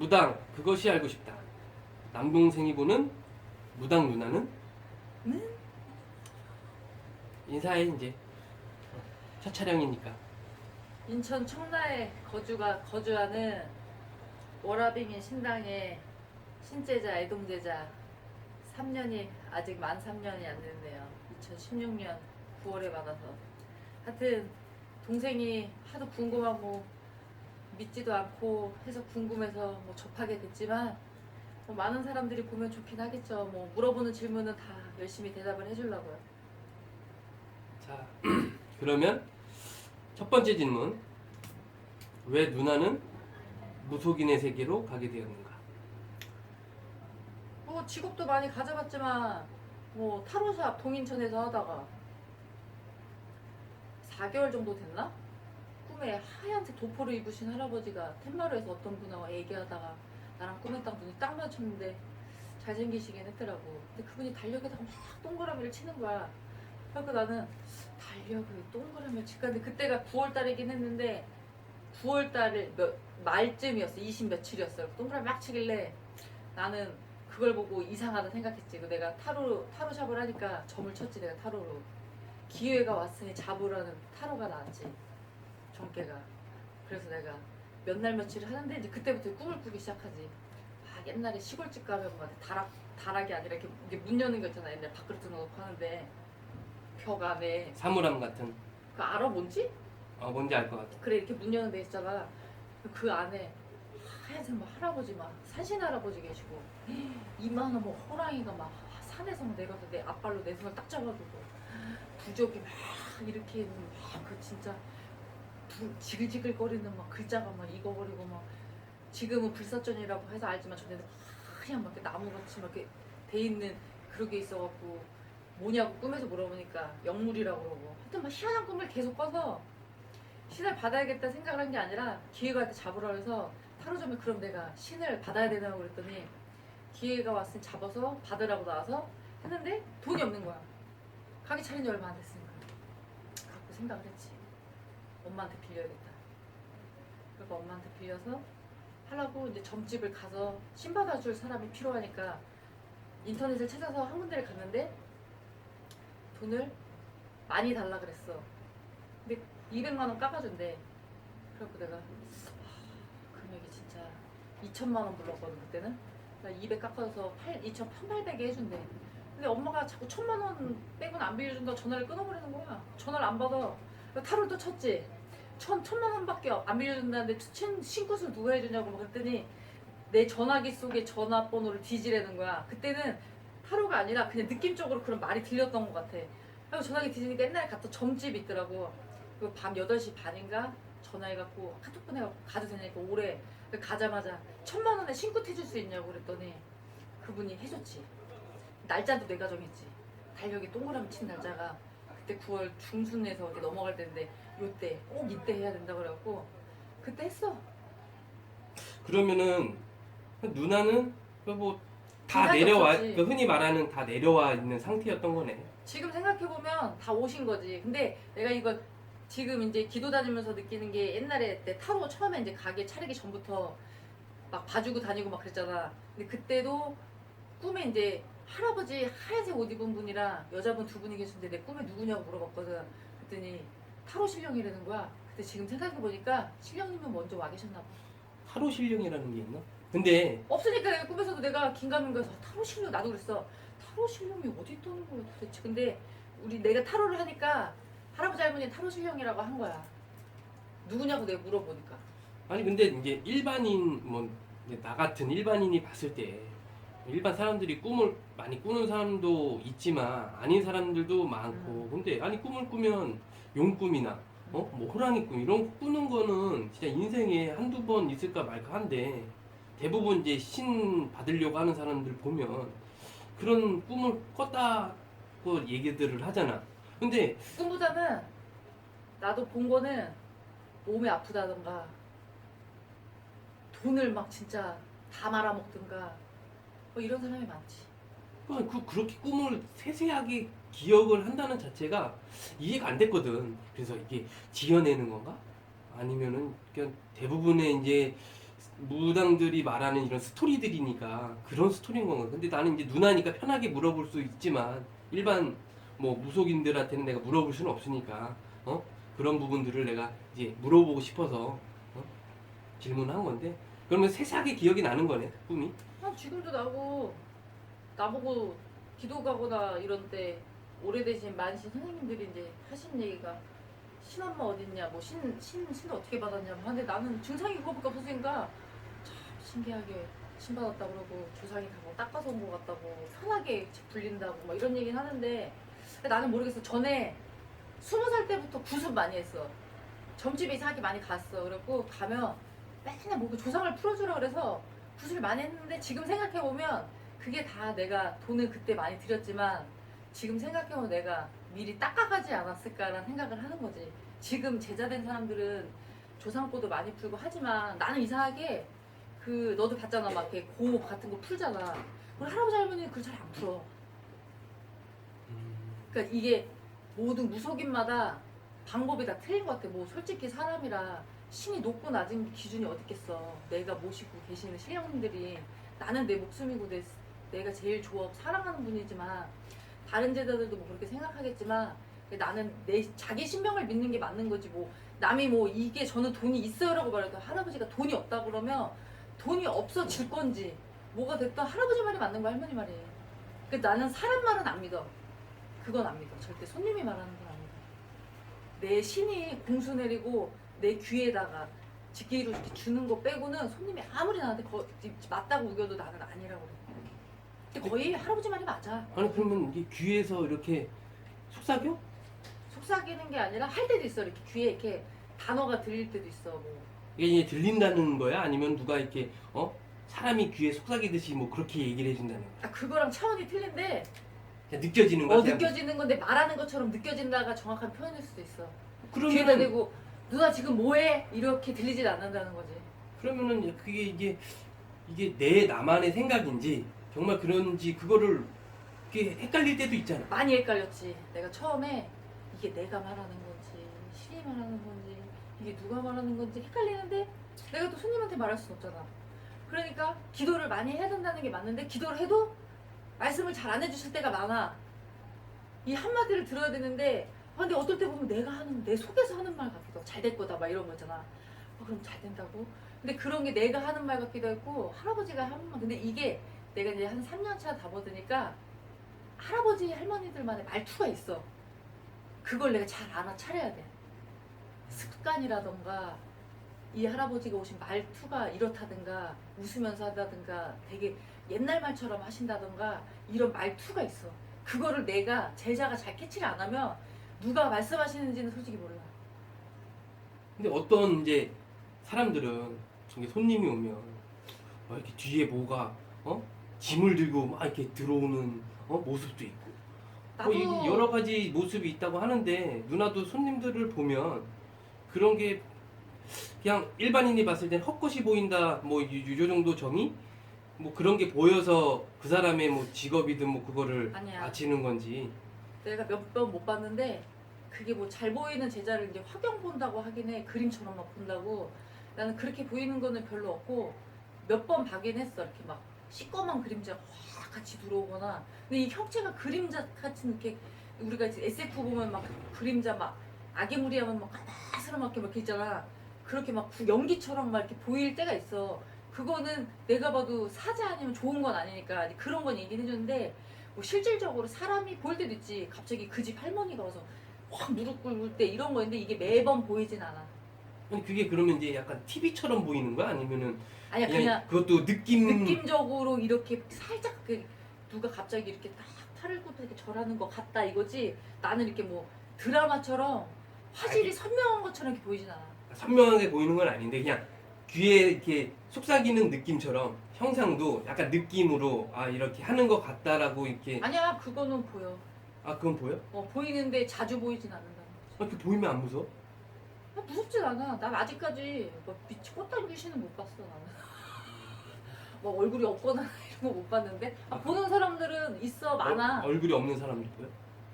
무당 그것이 알고 싶다. 남동생이 보는 무당 누나는 네? 인사해 이제. 첫 촬영이니까. 인천 청라에 거주하는 워라빙인 신당의 신제자 애동제자 3년이 아직 만 3년이 안 됐네요. 2016년 9월에 받아서. 하여튼 동생이 하도 궁금하고 믿지도 않고 해서 궁금해서 뭐 접하게 됐지만 뭐 많은 사람들이 보면 좋긴 하겠죠. 뭐 물어보는 질문은 다 열심히 대답을 해주려고요. 자, 그러면 첫 번째 질문. 왜 누나는 무속인의 세계로 가게 되었는가? 뭐 직업도 많이 가져봤지만 뭐 타로샵 동인천에서 하다가 4개월 정도 됐나? 꿈에 하얀색 도포를 입으신 할아버지가 텐마루에서 어떤 분하고 얘기하다가 나랑 꿈에 딱 눈이 딱 맞췄는데 잘생기시긴 했더라고. 근데 그분이 달력에다가 막 동그라미를 치는 거야. 그래서 나는 달력을 동그라미를 칠까? 근데 그때가 9월달이긴 했는데 9월달 말쯤이었어. 20 며칠이었어. 동그라미 막 치길래 나는 그걸 보고 이상하다 생각했지. 그 내가 타로샵을 하니까 점을 쳤지. 내가 타로로 기회가 왔으니 잡으라는 타로가 나왔지. 정계가. 그래서 내가 몇 날 며칠 하는데 이제 그때부터 꿈을 꾸기 시작하지. 막 옛날에 시골집 가면 막 다락이 아니라 이렇게 문 여는 거 있잖아. 옛날 밖으로 들어놓고 하는데 벽 안에 사물함 같은. 그 알아 뭔지? 뭔지 알 것 같아. 그래 이렇게 문 여는 데 있잖아. 그 안에 하얀색 막 할아버지 막 산신 할아버지 계시고 이만한 뭐 호랑이가 막 산에서 막 내려서 내 앞발로 내 손을 딱 잡아주고 부적이 막 이렇게 막그 진짜 지글지글거리는 막 글자가 막 익어버리고 막 지금은 불사전이라고 해서 알지만 전에는 하얀 막 이렇게 나무같이 막 이렇게 돼 있는 그런 게 있어갖고 뭐냐고 꿈에서 물어보니까 영물이라고 그러고 하여튼 막 희한한 꿈을 계속 꿔서 신을 받아야겠다 생각을 한 게 아니라 기회가 올 때 잡으라 해서 타로점에 그럼 내가 신을 받아야 되냐고 그랬더니 기회가 왔으니 잡아서 받으라고 나와서 했는데 돈이 없는 거야. 가게 차린 지 얼마 안 됐으니까. 갖고 생각을 했지. 엄마한테 빌려야겠다. 그러니까 엄마한테 빌려서 하려고 이제 점집을 가서 신 받아줄 사람이 필요하니까 인터넷을 찾아서 한 군데를 갔는데 돈을 많이 달라 그랬어. 근데 200만 원 깎아준대. 그래갖고 내가 금액이 진짜 2천만 원 불렀거든 그때는. 나 200 깎아서 2,800에 해준대. 근데 엄마가 자꾸 1,000만 원 빼고는 안 빌려준다 전화를 끊어버리는 거야. 전화를 안 받아. 타로를 또 쳤지. 1,000만 원밖에 안 빌려준다는데 신굿을 누가 해주냐고 그랬더니 내 전화기 속에 전화번호를 뒤지라는 거야. 그때는 타로가 아니라 그냥 느낌적으로 그런 말이 들렸던 것 같아. 그래서 전화기 뒤지니까 옛날에 갔던 점집이 있더라고. 그 밤 8시 반인가 전화해갖고 카톡 보내갖고 가도 되냐니까 오래. 가자마자 1,000만 원에 신굿 해줄 수 있냐고 그랬더니 그분이 해줬지. 날짜도 내가 정했지. 달력에 동그라미 친 날짜가 그때 9월 중순에서 이렇게 넘어갈 때인데 요때 꼭 이때 해야 된다 그래갖고 그때 했어. 그러면은 누나는 뭐 다 기간이 내려와, 없었지. 그 흔히 말하는 다 내려와 있는 상태였던 거네. 지금 생각해보면 다 오신 거지. 근데 내가 이거 지금 이제 기도 다니면서 느끼는 게 옛날에 내 타로 처음에 이제 가게 차리기 전부터 막 봐주고 다니고 막 그랬잖아. 근데 그때도 꿈에 이제 할아버지 하얀색 옷 입은 분이랑 여자분 두 분이 계신데 내 꿈에 누구냐고 물어봤거든. 그랬더니 타로 신령이라는 거야. 근데 지금 생각해보니까 신령님은 먼저 와 계셨나 봐. 타로 신령이라는 게 있나? 근데 없으니까 내가 꿈에서도 내가 긴가민가해서 타로 신령 나도 그랬어. 타로 신령이 어디 있다는 거야 도대체. 근데 내가 타로를 하니까 할아버지 할머니 타로 신령이라고 한 거야. 누구냐고 내가 물어보니까. 아니 근데 이제 일반인 뭐 이제 나 같은 일반인이 봤을 때 일반 사람들이 꿈을 많이 꾸는 사람도 있지만 아닌 사람들도 많고 근데 아니 꿈을 꾸면 용꿈이나 뭐 호랑이 꿈 이런 거 꾸는 거는 진짜 인생에 한두 번 있을까 말까 한데 대부분 이제 신 받으려고 하는 사람들 보면 그런 꿈을 꿨다고 얘기들을 하잖아. 근데 꿈보다는 나도 본 거는 몸이 아프다던가 돈을 막 진짜 다 말아먹든가 뭐 이런 사람이 많지. 그렇게 꿈을 세세하게 기억을 한다는 자체가 이해가 안 됐거든. 그래서 이게 지어내는 건가? 아니면은 그냥 대부분의 이제 무당들이 말하는 이런 스토리들이니까 그런 스토리인 건가. 근데 나는 이제 누나니까 편하게 물어볼 수 있지만 일반 뭐 무속인들한테는 내가 물어볼 수는 없으니까 그런 부분들을 내가 이제 물어보고 싶어서 질문한 건데, 그러면 세세하게 기억이 나는 거네 꿈이. 지금도 나보고 기도 가거나 이런 때 오래되신 만신 선생님들이 이제 하신 얘기가 신엄마 어딨냐, 뭐 신도 어떻게 받았냐 뭐 하는데 나는 증상이 그거밖에 없으니까 참 신기하게 신 받았다 그러고 조상이 다 뭐 닦아서 온 것 같다고 편하게 불린다고 뭐 이런 얘기는 하는데 나는 모르겠어. 전에 20살 때부터 구습 많이 했어. 점집에 이상하게 많이 갔어. 그래갖고 가면 맨날 뭐 조상을 풀어주라 그래서 구슬을 많이 했는데 지금 생각해보면 그게 다 내가 돈을 그때 많이 들였지만 지금 생각해보면 내가 미리 닦아가지 않았을까라는 생각을 하는 거지. 지금 제자된 사람들은 조상꼬도 많이 풀고 하지만 나는 이상하게 너도 봤잖아. 막 이렇게 고목 같은 거 풀잖아. 우리 할아버지 할머니는 그걸 잘 안 풀어. 그러니까 이게 모든 무속인마다 방법이 다 틀린 것 같아. 뭐 솔직히 사람이라 신이 높고 낮은 기준이 어디 있겠어. 내가 모시고 계시는 신령님들이 나는 내 목숨이고 내가 제일 좋아하고 사랑하는 분이지만 다른 제자들도 뭐 그렇게 생각하겠지만 나는 내 자기 신명을 믿는 게 맞는 거지. 뭐 남이 뭐 이게 저는 돈이 있어요라고 말해도 할아버지가 돈이 없다 그러면 돈이 없어질 건지 뭐가 됐든 할아버지 말이 맞는 거야, 할머니 말이. 나는 사람 말은 안 믿어. 그건 안 믿어. 절대 손님이 말하는 건 안 믿어. 내 신이 공수 내리고 내 귀에다가 직계로 이렇게 주는 거 빼고는 손님이 아무리 나한테 맞다고 우겨도 나는 아니라고 그래. 근데 거의 할아버지 말이 맞아. 아니 그러면 이게 귀에서 이렇게 속삭여? 속삭이는 게 아니라 할 때도 있어. 이렇게 귀에 이렇게 단어가 들릴 때도 있어. 뭐. 이게 들린다는 거야? 아니면 누가 이렇게 사람이 귀에 속삭이듯이 뭐 그렇게 얘기를 해준다는 거야? 그거랑 차원이 틀린데 그냥 느껴지는 거야? 느껴지는 건데 말하는 것처럼 느껴진다가 정확한 표현일 수도 있어. 귀에다 그러면 대고 누나 지금 뭐해? 이렇게 들리질 않는다는 거지. 그러면은 그게 이게 내 나만의 생각인지 정말 그런지 그거를 이게 헷갈릴 때도 있잖아. 많이 헷갈렸지. 내가 처음에 이게 내가 말하는 건지 신이 말하는 건지 이게 누가 말하는 건지 헷갈리는데 내가 또 손님한테 말할 수는 없잖아. 그러니까 기도를 많이 해야 된다는 게 맞는데 기도를 해도 말씀을 잘 안 해주실 때가 많아. 이 한마디를 들어야 되는데 근데 어떨 때 보면 내가 하는 내 속에서 하는 말 같기도 하고 잘 될 거다 막 이런 거 있잖아. 그럼 잘 된다고? 근데 그런 게 내가 하는 말 같기도 했고 할아버지가 하는 말. 근데 이게 내가 이제 한 3년 차 다 보드니까 할아버지 할머니들만의 말투가 있어. 그걸 내가 잘 알아차려야 돼. 습관이라던가 이 할아버지가 오신 말투가 이렇다든가 웃으면서 하다든가 되게 옛날 말처럼 하신다든가 이런 말투가 있어. 그거를 내가 제자가 잘 캐치를 안 하면 누가 말씀하시는지는 솔직히 몰라. 근데 어떤 이제 사람들은 저기 손님이 오면 막 이렇게 뒤에 뭐가 짐을 들고 막 이렇게 들어오는 모습도 있고 나도 이 여러 가지 모습이 있다고 하는데 누나도 손님들을 보면 그런 게 그냥 일반인이 봤을 땐 헛것이 보인다 뭐 요 정도 점이 뭐 그런 게 보여서 그 사람의 뭐 직업이든 뭐 그거를 아니야. 바치는 건지. 내가 몇 번 못 봤는데 그게 뭐 잘 보이는 제자를 이제 화경 본다고 하긴 해. 그림처럼 막 본다고. 나는 그렇게 보이는 거는 별로 없고 몇 번 봐긴 했어. 이렇게 막 시꺼먼 그림자가 확 같이 들어오거나. 근데 이 형체가 그림자 같은 이렇게 우리가 이제 SF 보면 막 그림자 막 아기무리하면 막 까마스름하게 막 이렇게 있잖아. 그렇게 막 연기처럼 막 이렇게 보일 때가 있어. 그거는 내가 봐도 사자 아니면 좋은 건 아니니까 그런 건 얘기는 해주는데 뭐 실질적으로 사람이 보일 때도 있지. 갑자기 그 집 할머니가 와서 확 무릎 꿇을 때 이런 거인데 이게 매번 보이진 않아. 아니 그게 그러면 이제 약간 TV처럼 보이는 거야? 아니면은 아니야 그냥 그것도 느낌적으로 이렇게 살짝 누가 갑자기 이렇게 딱 팔을 굽고 이렇게 절하는 것 같다 이거지. 나는 이렇게 뭐 드라마처럼 화질이 선명한 것처럼 이렇게 보이진 않아. 선명하게 보이는 건 아닌데 그냥 귀에 이렇게 속삭이는 느낌처럼 형상도 약간 느낌으로 이렇게 하는 것 같다라고 이렇게. 아니야 그거는 보여. 그건 보여? 보이는데 자주 보이진 않는다는 거지. 이렇게 보이면 안 무서워? 무섭진 않아. 난 아직까지 뭐 빛이 꽃다리 귀신은 못 봤어 나는. 뭐 얼굴이 없거나 이런 거 못 봤는데 보는 사람들은 있어 많아. 얼굴이 없는 사람도 보여?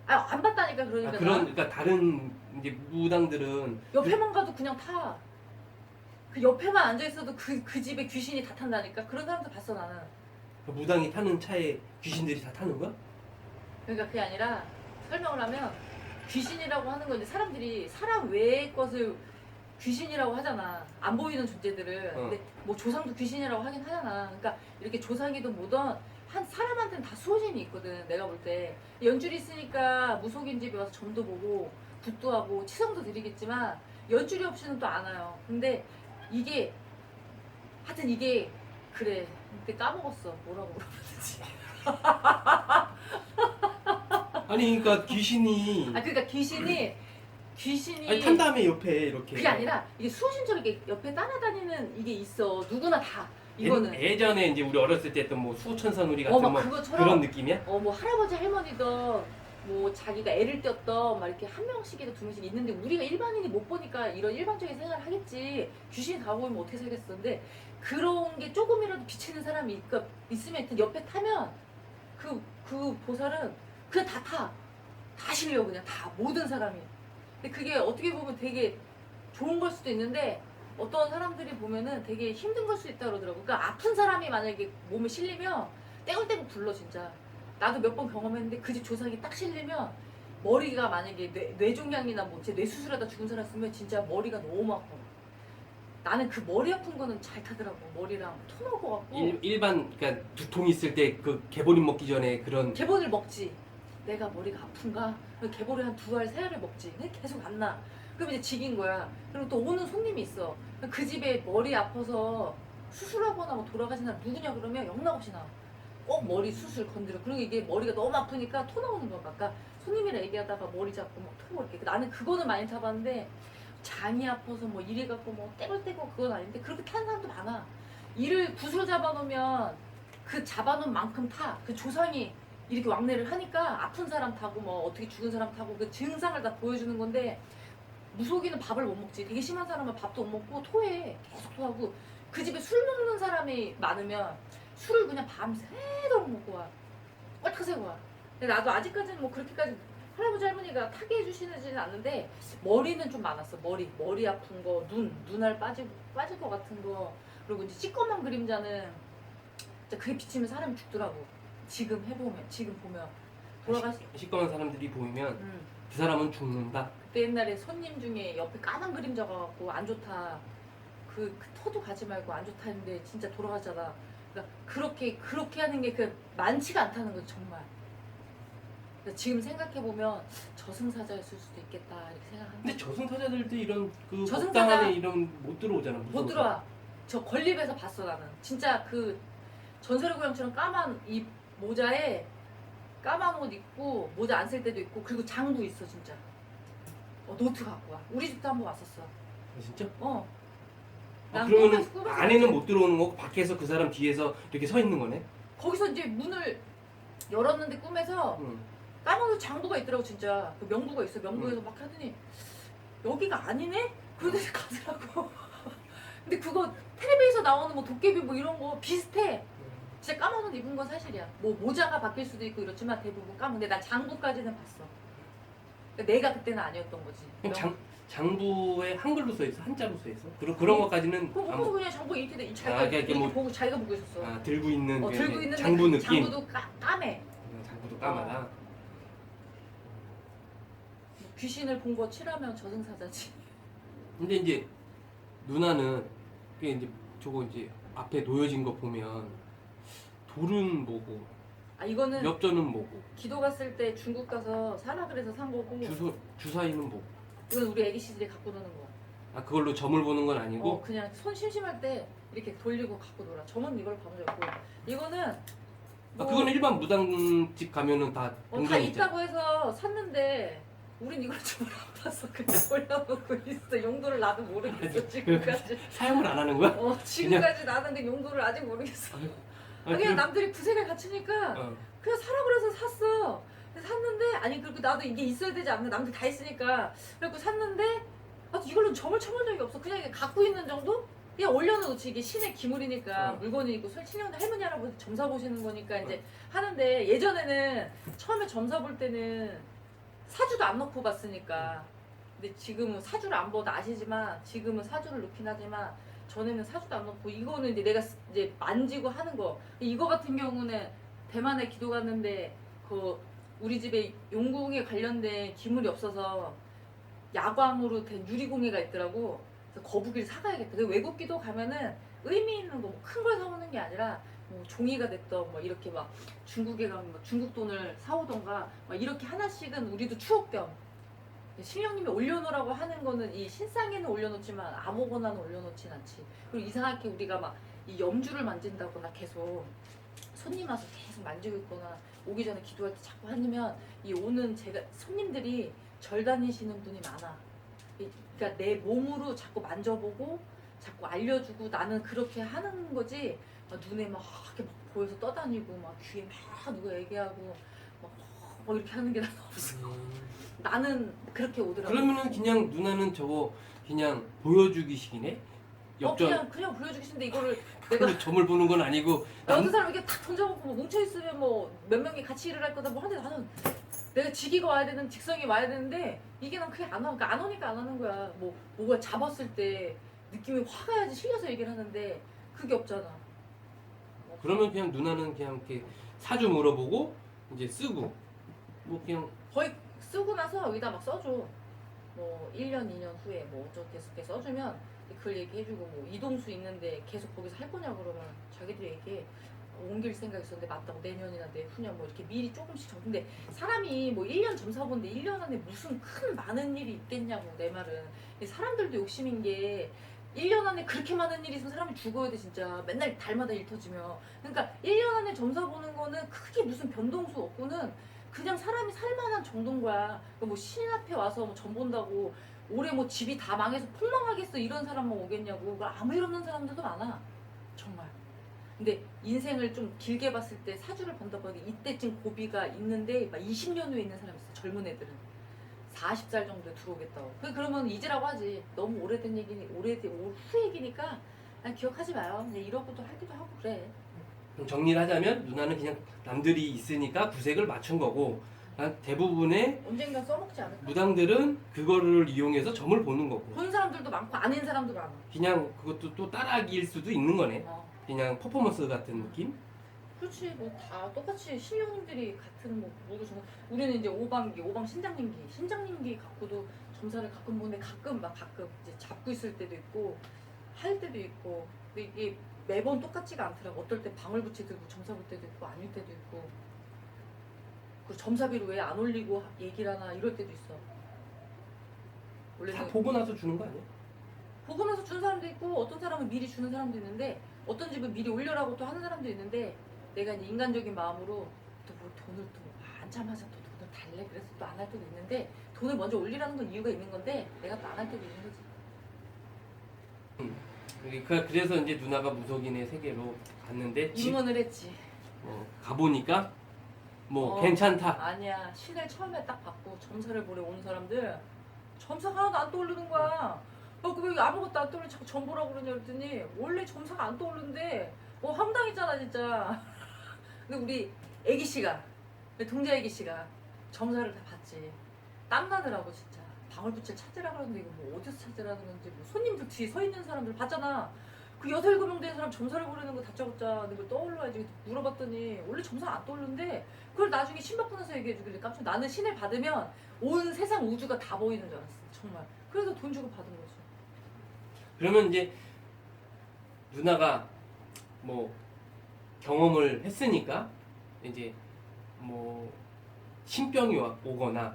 안 봤다니까 그러니까. 그러니까 다른 이제 무당들은 옆에만 가도 그냥 타. 그 옆에만 앉아 있어도 그 집에 귀신이 다 탄다니까. 그런 사람도 봤어 나는. 무당이 타는 차에 귀신들이 다 타는 거야? 그러니까 그게 아니라 설명을 하면 귀신이라고 하는 건 이제 사람들이 사람 외의 것을 귀신이라고 하잖아. 안 보이는 존재들을. 근데 뭐 조상도 귀신이라고 하긴 하잖아. 그러니까 이렇게 조상이든 뭐든 한 사람한테는 다 수호신이 있거든. 내가 볼 때 연줄이 있으니까 무속인 집에 와서 점도 보고 굿도 하고 치성도 드리겠지만 연줄이 없이는 또 안 와요. 근데 이게 하여튼 이게 그래. 그때 까먹었어. 뭐라고 물어봤지? 아니 그러니까 귀신이 아 그러니까 귀신이 아니 탄 다음에 옆에 이렇게 그게 아니라 이게 수호신처럼 이렇게 옆에 따라다니는 이게 있어. 누구나 다. 이거는 예전에 이제 우리 어렸을 때 했던 뭐 수호천사놀이 같은 막 뭐 그거처럼 그런 느낌이야? 뭐 할아버지 할머니든 뭐 자기가 애를 떼었던 막 이렇게 한 명씩이든 두 명씩 있는데 우리가 일반인이 못 보니까 이런 일반적인 생활을 하겠지. 귀신이 다 보이면 어떻게 살겠어. 근데 그런 게 조금이라도 비치는 사람이 있으면 일단 옆에 타면 그 보살은 그냥 다 타. 다 실려 그냥 다 모든 사람이. 근데 그게 어떻게 보면 되게 좋은 걸 수도 있는데 어떤 사람들이 보면은 되게 힘든 걸 수 있다 그러더라고. 그러니까 아픈 사람이 만약에 몸에 실리면 떼굴떼굴 굴러 진짜. 나도 몇 번 경험했는데 그 집 조상이 딱 실리면 머리가 만약에 뇌종양이나 뭐 제 뇌 수술하다 죽은 사람 있으면 진짜 머리가 너무 아파. 나는 그 머리 아픈 거는 잘 타더라고. 머리랑 토 나올 것 같고. 일반 그러니까 두통 있을 때 그 개보림 먹기 전에 그런 개본을 먹지. 내가 머리가 아픈가? 개본을 한 2알, 3알을 먹지. 근데 계속 안 나. 그럼 이제 직인 거야. 그리고 또 오는 손님이 있어. 그 집에 머리 아파서 수술하거나 뭐 돌아가신 사람 누구냐 그러면 영락없이 나와. 꼭 머리 수술 건드려. 그리고 이게 머리가 너무 아프니까 토 나오는 거야. 아까 손님이랑 얘기하다가 머리 잡고 막 토 이렇게. 나는 그거는 많이 타봤는데 장이 아파서 뭐 이래 갖고 뭐 떼굴떼굴 그건 아닌데 그렇게 타는 사람도 많아. 이를 붓으로 잡아놓으면 그 잡아놓은 만큼 타. 그 조상이 이렇게 왕래를 하니까 아픈 사람 타고 뭐 어떻게 죽은 사람 타고 그 증상을 다 보여주는 건데 무속인은 밥을 못 먹지. 되게 심한 사람은 밥도 못 먹고 토해. 계속 토하고 그 집에 술 먹는 사람이 많으면 술을 그냥 밤새도록 먹고 와. 꼴딱새고 와. 근데 나도 아직까지는 뭐 그렇게까지 할아버지 할머니가 타게 해주시지는 않는데 머리는 좀 많았어. 머리 아픈 거, 눈알 빠질 것 같은 거. 그리고 이제 시꺼먼 그림자는 진짜 그게 비치면 사람이 죽더라고. 지금 보면 돌아가시. 시꺼먼 사람들이 보이면 음. 그 사람은 죽는다. 그때 옛날에 손님 중에 옆에 까만 그림자가 갖고 안 좋다. 그 터도 가지 말고 안 좋다 했는데 진짜 돌아가잖아. 그러니까 그렇게 하는 게 그 많지가 않다는 거지 정말. 그러니까 지금 생각해 보면 저승사자였을 수도 있겠다 이렇게 생각하는데. 근데 저승사자들도 이런 그 저승사자- 법당 안에 이런 못 들어오잖아. 못 무서워서. 들어와. 저 건립에서 봤어 나는. 진짜 그 전설의 고향처럼 까만 이 모자에 까만 옷 입고 모자 안 쓸 때도 있고 그리고 장부 있어 진짜. 노트 갖고 와. 우리 집도 한번 왔었어. 아, 진짜? 어. 아, 난 그러면은 꿈에서 안에는 못 들어오는 거고 밖에서 그 사람 뒤에서 이렇게 서 있는 거네. 거기서 이제 문을 열었는데 꿈에서 응. 까만 옷 장부가 있더라고 진짜. 그 명부가 있어. 명부에서 막 하더니 여기가 아니네? 그러더니 가더라고. 근데 그거 텔레비에서 나오는 뭐 도깨비 뭐 이런 거 비슷해. 진짜 까만 옷 입은 건 사실이야. 뭐 모자가 바뀔 수도 있고 이렇지만 대부분 까만. 근데 난 장부까지는 봤어. 그러니까 내가 그때는 아니었던 거지. 그럼 장부에 한글로 써 있어? 한자로 써 있어? 그런 것까지는 그거 그냥 장부 이렇게 돼. 자기가 그러니까 이렇게 뭐- 보고 자기가 보고 있었어. 들고 있는 그 들고 있는 장부 느낌. 장부도 까매. 장부도 까마다. 뭐 귀신을 본 거 칠하면 저승사자지. 근데 이제 누나는 그게 이제 저거 이제 앞에 놓여진 거 보면 돌은 뭐고 아 이거는 엽전은 뭐고 기도 갔을 때 중국 가서 사라 그래서 산 거고. 주사위는 뭐고. 이건 우리 애기 시절에 갖고 노는 거. 아 그걸로 점을 보는 건 아니고. 그냥 손 심심할 때 이렇게 돌리고 갖고 놀아. 저는 이걸 봐본 적 없고. 이거는 뭐 그거는 일반 무당집 가면은 다 다 동전 있잖아. 있다고 해서 샀는데 우린 이걸 좀 안 봤어. 그냥 올려놓고 있어. 용도를 나도 모르겠어 지금까지. 사용을 안 하는 거야? 지금까지 나는 그 용도를 아직 모르겠어. 그냥 그럼- 남들이 구색을 갖추니까 어. 그냥 사라 그래서 샀어. 샀는데 아니 그리고 나도 이게 있어야 되지 않나. 남들 다 있으니까. 그래갖고 샀는데 이걸로 점을 쳐본 적이 없어. 그냥 이게 갖고 있는 정도? 그냥 올려놓지. 이게 신의 기물이니까 물건이니까 친형들 할머니 할아버지 점 사보시는 거니까 이제 하는데 예전에는 처음에 점 사볼 때는 사주도 안 넣고 봤으니까. 근데 지금은 사주를 안 봐도 아시지만 지금은 사주를 넣긴 하지만 전에는 사주도 안 넣고 이거는 이제 내가 이제 만지고 하는 거. 이거 같은 경우는 대만에 기도 갔는데 그 우리 집에 용궁에 관련된 기물이 없어서 야광으로 된 유리공예가 있더라고. 그래서 거북이를 사가야겠다. 그 외국 기도 가면은 의미 있는 거 큰 걸 사오는 게 아니라 뭐 종이가 됐던 뭐 이렇게 막 중국에 가면 막 중국 돈을 사오던가 막 이렇게 하나씩은 우리도 추억 겸 신령님이 올려놓으라고 하는 거는 이 신상에는 올려놓지만 아무거나는 올려놓진 않지. 그리고 이상하게 우리가 막 이 염주를 만진다거나 계속 손님 와서 계속 만지고 있거나 오기 전에 기도할 때 자꾸 하면 이 오는 제가 손님들이 절 다니시는 분이 많아. 그러니까 내 몸으로 자꾸 만져보고 자꾸 알려주고 나는 그렇게 하는 거지. 막 눈에 막 이렇게 막 보여서 떠다니고 막 귀에 막 누가 얘기하고 막 이렇게 하는 게 나는 없어. 나는 그렇게 오더라고. 그러면은 그냥 누나는 저거 그냥 보여주기식이네? 역전 그냥 보여주기신데 이거를 내가 점을 보는 건 아니고 어떤 사람 이렇게 탁 던져놓고 뭐 뭉쳐있으면 뭐 몇 명이 같이 일을 할 거다 뭐 하는데 나는 내가 직위가 와야 되는 직성이 와야 되는데 이게 난 그게 안 와. 그러니까 안 오니까 안 하는 거야. 뭐가 잡았을 때 느낌이 확 가야지 실려서 얘기를 하는데 그게 없잖아. 그러면 그냥 누나는 그냥 이렇게 사주 물어보고 이제 쓰고 뭐 그냥 거의 쓰고 나서 여기다 막 써줘. 뭐 1년 2년 후에 뭐 어떻게 써주면 글 얘기해주고 뭐 이동수 있는데 계속 거기서 할 거냐 그러면 자기들이 얘기해. 옮길 생각 있었는데 맞다고 내년이나 내후년 뭐 이렇게 미리 조금씩 근데 사람이 뭐 1년 점사 보는데 1년 안에 무슨 큰 많은 일이 있겠냐고 내 말은. 사람들도 욕심인 게 1년 안에 그렇게 많은 일이 있으면 사람이 죽어야 돼 진짜. 맨날 달마다 일 터지면. 그러니까 1년 안에 점사 보는 거는 크게 무슨 변동수 없고는 그냥 사람이 살만한 정도인 거야. 그러니까 뭐 신인 앞에 와서 뭐 점 본다고 올해 뭐 집이 다 망해서 폭망하겠어 이런 사람만 오겠냐고. 아무 일 없는 사람들도 많아 정말. 근데 인생을 좀 길게 봤을 때 사주를 본다고 하기 이때쯤 고비가 있는데 막 20년 후에 있는 사람이 있어. 젊은 애들은 40살 정도에 들어오겠다고. 그러면 잊으라고 하지. 너무 오래된 얘기니 후 얘기니까 난 기억하지 마요. 그냥 이러고도 하기도 하고 그래. 좀 정리를 하자면 누나는 그냥 남들이 있으니까 구색을 맞춘 거고 대부분의 언젠가 써먹지 않을까? 무당들은 그거를 이용해서 점을 보는 거고 본 사람들도 많고 아닌 사람도 많아. 그냥 그것도 또 따라하기일 수도 있는 거네. 어. 그냥 퍼포먼스 같은 느낌? 그렇지 뭐 다 똑같이 신령님들이 같은 뭐 모르죠. 우리는 이제 오방 신장님기 갖고도 점사를 가끔 보는데 가끔 이제 잡고 있을 때도 있고 할 때도 있고 근데 이게 매번 똑같지가 않더라고. 어떨 때 방울붙이 들고 점사 볼 때도 있고 아닐 때도 있고 그리고 점사비를 왜 안 올리고 얘기를 하나 이럴 때도 있어. 다 원래는 보고 나서 주는 거 아니야? 보고 나서 주는 사람도 있고 어떤 사람은 미리 주는 사람도 있는데 어떤 집은 미리 올려라고 또 하는 사람도 있는데 내가 이제 인간적인 마음으로 또 뭐 돈을 또 앉자마자 또 돈을 달래 그래서 또 안 할 때도 있는데 돈을 먼저 올리라는 건 이유가 있는 건데 내가 또 안 할 때도 있는 거지. 그래서 이제 누나가 무속인의 세계로 갔는데 입문을 했지. 가보니까 뭐 괜찮다. 아니야. 신을 처음에 딱 받고 점사를 보러 온 사람들 점사가 하나도 안 떠오르는 거야. 왜 아무것도 안 떠오르는 자꾸 점 보라고 그러냐 그랬더니 원래 점사가 안 떠오르는데 황당했잖아 진짜. 근데 우리 애기씨가 동자 애기씨가 점사를 다 봤지. 땀나더라고 진짜. 방울붙일 찾으라 그러는데 이거 뭐 어디서 찾으라는 건지 뭐 손님들 뒤에 서 있는 사람들 봤잖아. 그 6-7명 된 사람 점사를 보려는 거 다짜고짜 근데 뭘 떠올라야지 물어봤더니 원래 점사가 안 떠오르는데 그걸 나중에 신 받고 나서 얘기해주길래 깜짝 나는 신을 받으면 온 세상 우주가 다 보이는 줄 알았어 정말. 그래서 돈 주고 받은 거지. 그러면 이제 누나가 뭐 경험을 했으니까 이제 뭐 신병이 오거나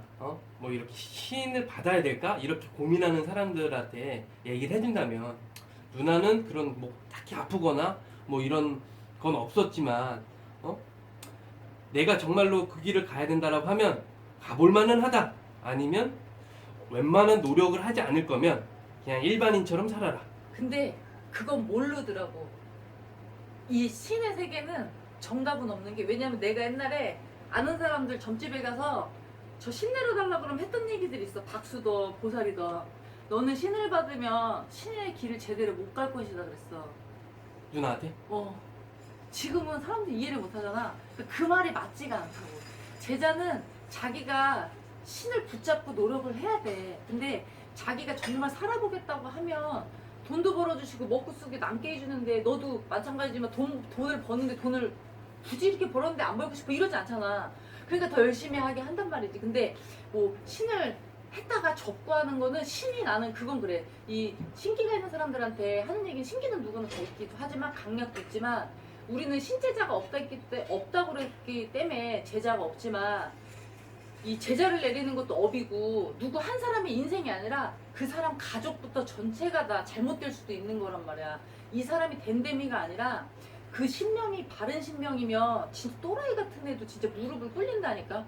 뭐 이렇게 신을 받아야 될까 이렇게 고민하는 사람들한테 얘기를 해준다면 누나는 그런 뭐 딱히 아프거나 뭐 이런 건 없었지만 내가 정말로 그 길을 가야 된다라고 하면 가볼 만은 하다. 아니면 웬만한 노력을 하지 않을 거면 그냥 일반인처럼 살아라. 근데 그건 모르더라고. 이 신의 세계는 정답은 없는 게 왜냐면 내가 옛날에 아는 사람들 점집에 가서 저 신 내려달라 그러면 했던 얘기들이 있어. 박수도 보살이도 너는 신을 받으면 신의 길을 제대로 못 갈 것이다 그랬어. 누나한테? 지금은 사람들이 이해를 못 하잖아. 그 말이 맞지가 않다고. 제자는 자기가 신을 붙잡고 노력을 해야 돼. 근데 자기가 정말 살아보겠다고 하면 돈도 벌어주시고 먹고 쓰게 남게 해주는데 너도 마찬가지지만 돈을 버는데 돈을 굳이 이렇게 벌었는데 안 벌고 싶어 이러지 않잖아. 그러니까 더 열심히 하게 한단 말이지. 근데 뭐 신을 했다가 접고 하는 거는 신이 나는 그건 그래. 이 신기가 있는 사람들한테 하는 얘기는 신기는 누구나 다 있기도 하지만 강약도 있지만 우리는 신제자가 없다고 그랬기 때문에 제자가 없지만 이 제자를 내리는 것도 업이고 누구 한 사람의 인생이 아니라 그 사람 가족부터 전체가 다 잘못될 수도 있는 거란 말이야. 이 사람이 됨됨이가 아니라 그 신명이 바른 신명이면 진짜 또라이 같은 애도 진짜 무릎을 꿇린다니까.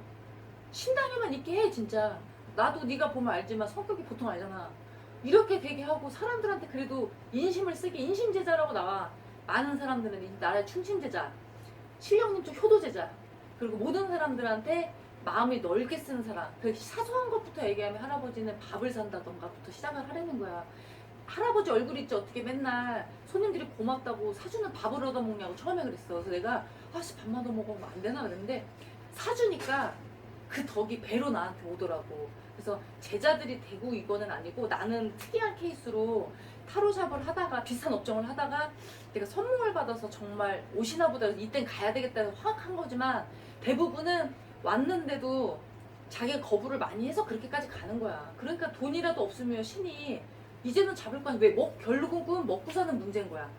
신당에만 있게 해 진짜. 나도 네가 보면 알지만 성격이 보통 알잖아. 이렇게 되게 하고 사람들한테 그래도 인심을 쓰게 인심제자라고 나와. 많은 사람들은 이 나라의 충신제자, 신령님 쪽 효도제자, 그리고 모든 사람들한테 마음이 넓게 쓰는 사람. 그 사소한 것부터 얘기하면 할아버지는 밥을 산다던가부터 시작을 하려는 거야. 할아버지 얼굴 있지 어떻게 맨날 손님들이 고맙다고 사주는 밥을 얻어먹냐고 처음에 그랬어. 그래서 내가 아씨 밥만 얻어먹으면 안 되나 그랬는데 사주니까 그 덕이 배로 나한테 오더라고. 그래서 제자들이 되고 이거는 아니고 나는 특이한 케이스로 타로샵을 하다가 비슷한 업종을 하다가 내가 선물을 받아서 정말 옷이나 보다 이땐 가야 되겠다 해서 확 한 거지만 대부분은 왔는데도 자기가 거부를 많이 해서 그렇게까지 가는 거야. 그러니까 돈이라도 없으면 신이 이제는 잡을 거 아니야. 왜? 결국은 먹고 사는 문제인 거야.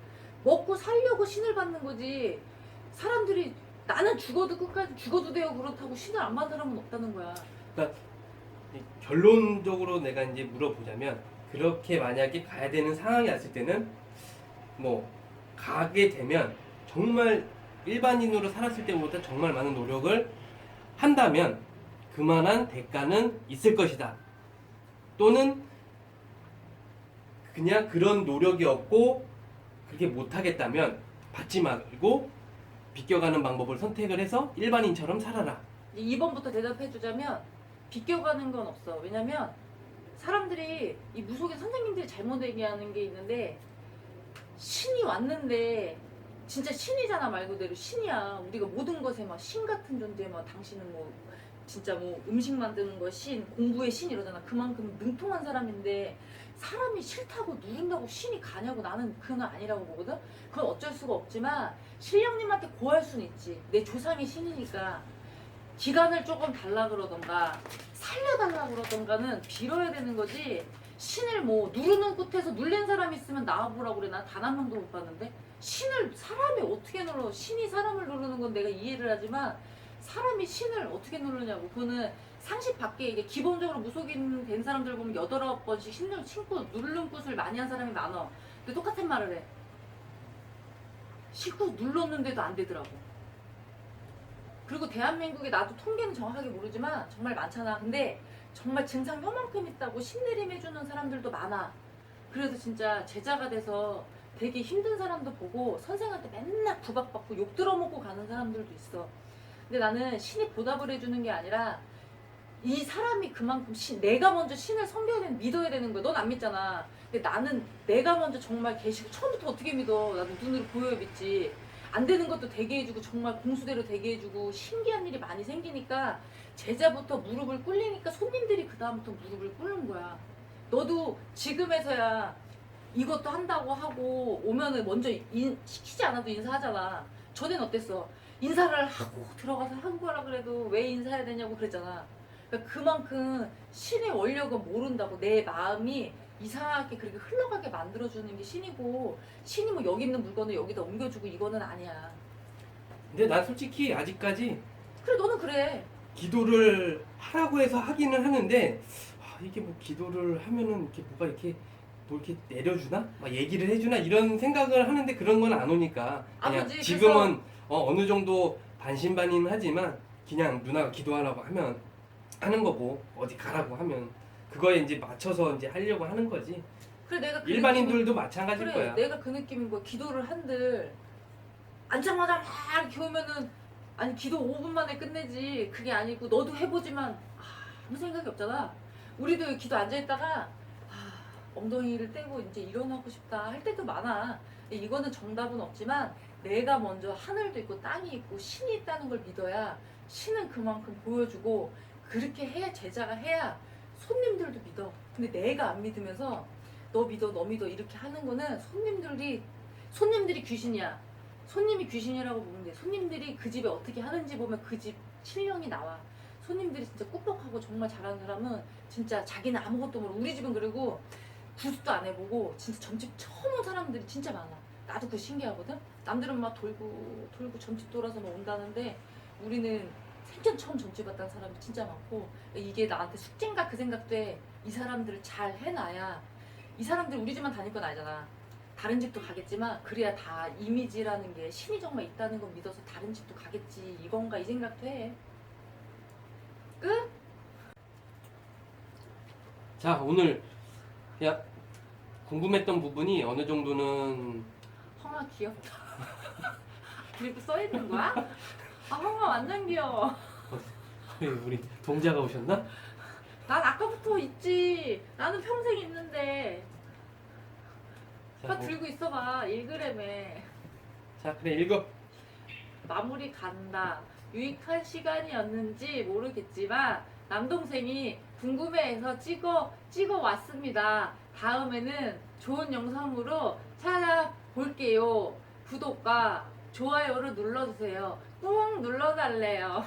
먹고 살려고 신을 받는 거지. 사람들이 나는 죽어도 끝까지 죽어도 돼요 그렇다고 신을 안 받는 사람은 없다는 거야. 그러니까 결론적으로 내가 이제 물어보자면 그렇게 만약에 가야 되는 상황이 왔을 때는 뭐 가게 되면 정말 일반인으로 살았을 때보다 정말 많은 노력을 한다면 그만한 대가는 있을 것이다. 또는 그냥 그런 노력이 없고 그렇게 못하겠다면 받지 말고 비껴가는 방법을 선택을 해서 일반인처럼 살아라. 2번부터 대답해주자면 비껴가는 건 없어. 왜냐면 사람들이 이 무속인 선생님들이 잘못 얘기하는 게 있는데 신이 왔는데 진짜 신이잖아. 말 그대로 신이야. 우리가 모든 것에 막 신 같은 존재, 막 당신은 뭐 진짜 뭐 음식 만드는 거 신, 공부의 신 이러잖아. 그만큼 능통한 사람인데 사람이 싫다고 누른다고 신이 가냐고. 나는 그건 아니라고 보거든. 그건 어쩔 수가 없지만 신령님한테 고할 수는 있지. 내 조상이 신이니까 기간을 조금 달라 그러던가 살려달라 그러던가는 빌어야 되는 거지. 신을 뭐 누르는 끝에서 눌린 사람이 있으면 나와보라고 그래. 난 단 한 명도 못 봤는데. 신을 사람이 어떻게 눌러. 신이 사람을 누르는 건 내가 이해를 하지만 사람이 신을 어떻게 누르냐고. 그거는 상식 밖에. 이게 기본적으로 무속인 된 사람들 보면 8, 9번씩 신령 신고 누른 굿을 많이 한 사람이 많아. 근데 똑같은 말을 해. 신고 눌렀는데도 안 되더라고. 그리고 대한민국에 나도 통계는 정확하게 모르지만 정말 많잖아. 근데 정말 증상 요만큼 있다고 신내림 해주는 사람들도 많아. 그래서 진짜 제자가 돼서 되게 힘든 사람도 보고 선생한테 맨날 구박받고 욕 들어먹고 가는 사람들도 있어. 근데 나는 신이 보답을 해주는 게 아니라 이 사람이 그만큼 내가 먼저 신을 섬겨야 되는, 믿어야 되는 거야. 넌 안 믿잖아. 근데 나는 내가 먼저 정말 계시고 처음부터 어떻게 믿어. 나도 눈으로 보여야 믿지. 안 되는 것도 되게 해주고 정말 공수대로 되게 해주고 신기한 일이 많이 생기니까 제자부터 무릎을 꿇리니까 손님들이 그 다음부터 무릎을 꿇는 거야. 너도 지금에서야 이것도 한다고 하고 오면은 먼저 시키지 않아도 인사하잖아. 전엔 어땠어? 인사를 하고 들어가서 한 거라 그래도 왜 인사해야 되냐고 그랬잖아. 그러니까 그만큼 신의 원력은 모른다고. 내 마음이 이상하게 그렇게 흘러가게 만들어주는 게 신이고, 신이 뭐 여기 있는 물건을 여기다 옮겨주고 이거는 아니야. 근데 난 솔직히 아직까지 그래 너는 그래. 기도를 하라고 해서 하기는 하는데 이게 뭐 기도를 하면은 이렇게 뭐가 이렇게 뭐 이렇게 내려주나? 막 얘기를 해주나? 이런 생각을 하는데 그런 건 안 오니까 그냥 아버지, 지금은 어느 정도 반신반의는 하지만 그냥 누나가 기도하라고 하면 하는 거고 어디 가라고 하면 그거에 이제 맞춰서 이제 하려고 하는 거지. 그래 내가 그 일반인들도 느낌은- 마찬가지일 그래 거야. 내가 그 느낌인 거야. 기도를 한들 앉자마자 막 이렇게 오면은 아니 기도 5분 만에 끝내지. 그게 아니고 너도 해보지만 아무 생각이 없잖아. 우리도 기도 앉아있다가 엉덩이를 떼고 이제 일어나고 싶다 할 때도 많아. 이거는 정답은 없지만 내가 먼저 하늘도 있고 땅이 있고 신이 있다는 걸 믿어야 신은 그만큼 보여주고 그렇게 해야 제자가 해야 손님들도 믿어. 근데 내가 안 믿으면서 너 믿어 너 믿어 이렇게 하는 거는 손님들이 귀신이야. 손님이 귀신이라고 보면 돼. 손님들이 그 집에 어떻게 하는지 보면 그 집 신령이 나와. 손님들이 진짜 꾹꾹하고 정말 잘하는 사람은 진짜 자기는 아무것도 모르고, 우리 집은 그리고 구습도 안 해보고 진짜 점집 처음 온 사람들이 진짜 많아. 나도 그거 신기하거든. 남들은 막 돌고 점집 돌아서 막 온다는데 우리는 생전 처음 점집 왔다는 사람이 진짜 많고, 이게 나한테 숙제인가 그 생각도 해. 이 사람들을 잘 해놔야, 이 사람들 우리 집만 다닐 건 아니잖아. 다른 집도 가겠지만 그래야 다 이미지라는 게 신이 정말 있다는 걸 믿어서 다른 집도 가겠지, 이건가 이 생각도 해. 끝? 자, 오늘 야 궁금했던 부분이 어느 정도는 헝아 귀엽다. 그리고 써있는 거야? 아, 헝아 완전 귀여워. 우리 동자가 오셨나? 난 아까부터 있지. 나는 평생 있는데. 자, 오빠 들고 있어봐. 1g에. 자, 그래 읽어. 마무리 간다. 유익한 시간이었는지 모르겠지만 남동생이 궁금해해서 찍어 왔습니다. 다음에는 좋은 영상으로 찾아볼게요. 구독과 좋아요를 눌러주세요. 꾹 눌러달래요.